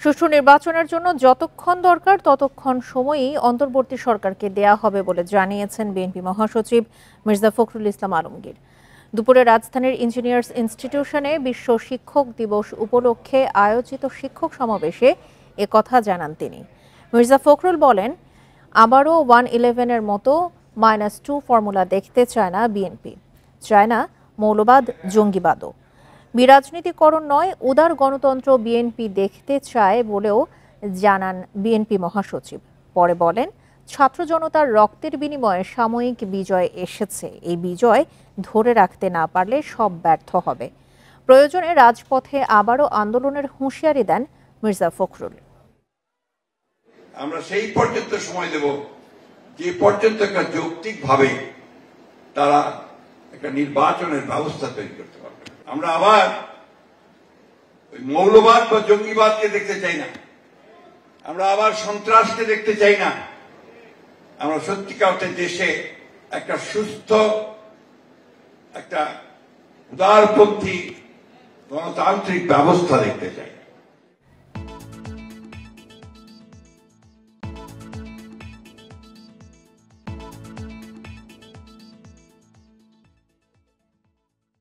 সুষ্ঠু নির্বাচনের জন্য যতক্ষণ দরকার ততক্ষণ সময়ই অন্তর্বর্তী সরকারকে দেয়া হবে বলে জানিয়েছেন বিএনপি মহাসচিব মির্জা ফখরুল ইসলাম আলমগীর। দুপুরে রাজধানীর ইঞ্জিনিয়ার্স ইনস্টিটিউশনে বিশ্ব শিক্ষক দিবস উপলক্ষে আয়োজিত শিক্ষক সমাবেশে একথা জানান তিনি। মির্জা ফখরুল বলেন, আবারও 111-এর মতো -2 ফর্মুলা দেখতে চায় না বিএনপি, চায় না মৌলবাদ জঙ্গিবাদও। বিরাজনীতিকরণ নয়, উদার গণতন্ত্র বিএনপি দেখতে চায় বলেও জানান বিএনপি মহাসচিব। পরে বলেন, ছাত্র জনতার রক্তের বিনিময়ে সাময়িক বিজয় এসেছে, এই বিজয় ধরে রাখতে না পারলে সব ব্যর্থ হবে। প্রয়োজনে রাজপথে আবারও আন্দোলনের হুঁশিয়ারি দেন মির্জা ফখরুল। আমরা সেই পর্যন্ত সময় দেব যে পর্যন্ত একটা যৌক্তিকভাবে তারা একটা নির্বাচনের ব্যবস্থা তৈরি করতে পারবে। আমরা আবার মৌলবাদ বা জঙ্গিবাদকে দেখতে চাই না, আমরা আবার সন্ত্রাসকে দেখতে চাই না। আমরা সত্যিকার অর্থে দেশে একটা সুস্থ, একটা উদারপন্থী গণতান্ত্রিক ব্যবস্থা দেখতে চাই।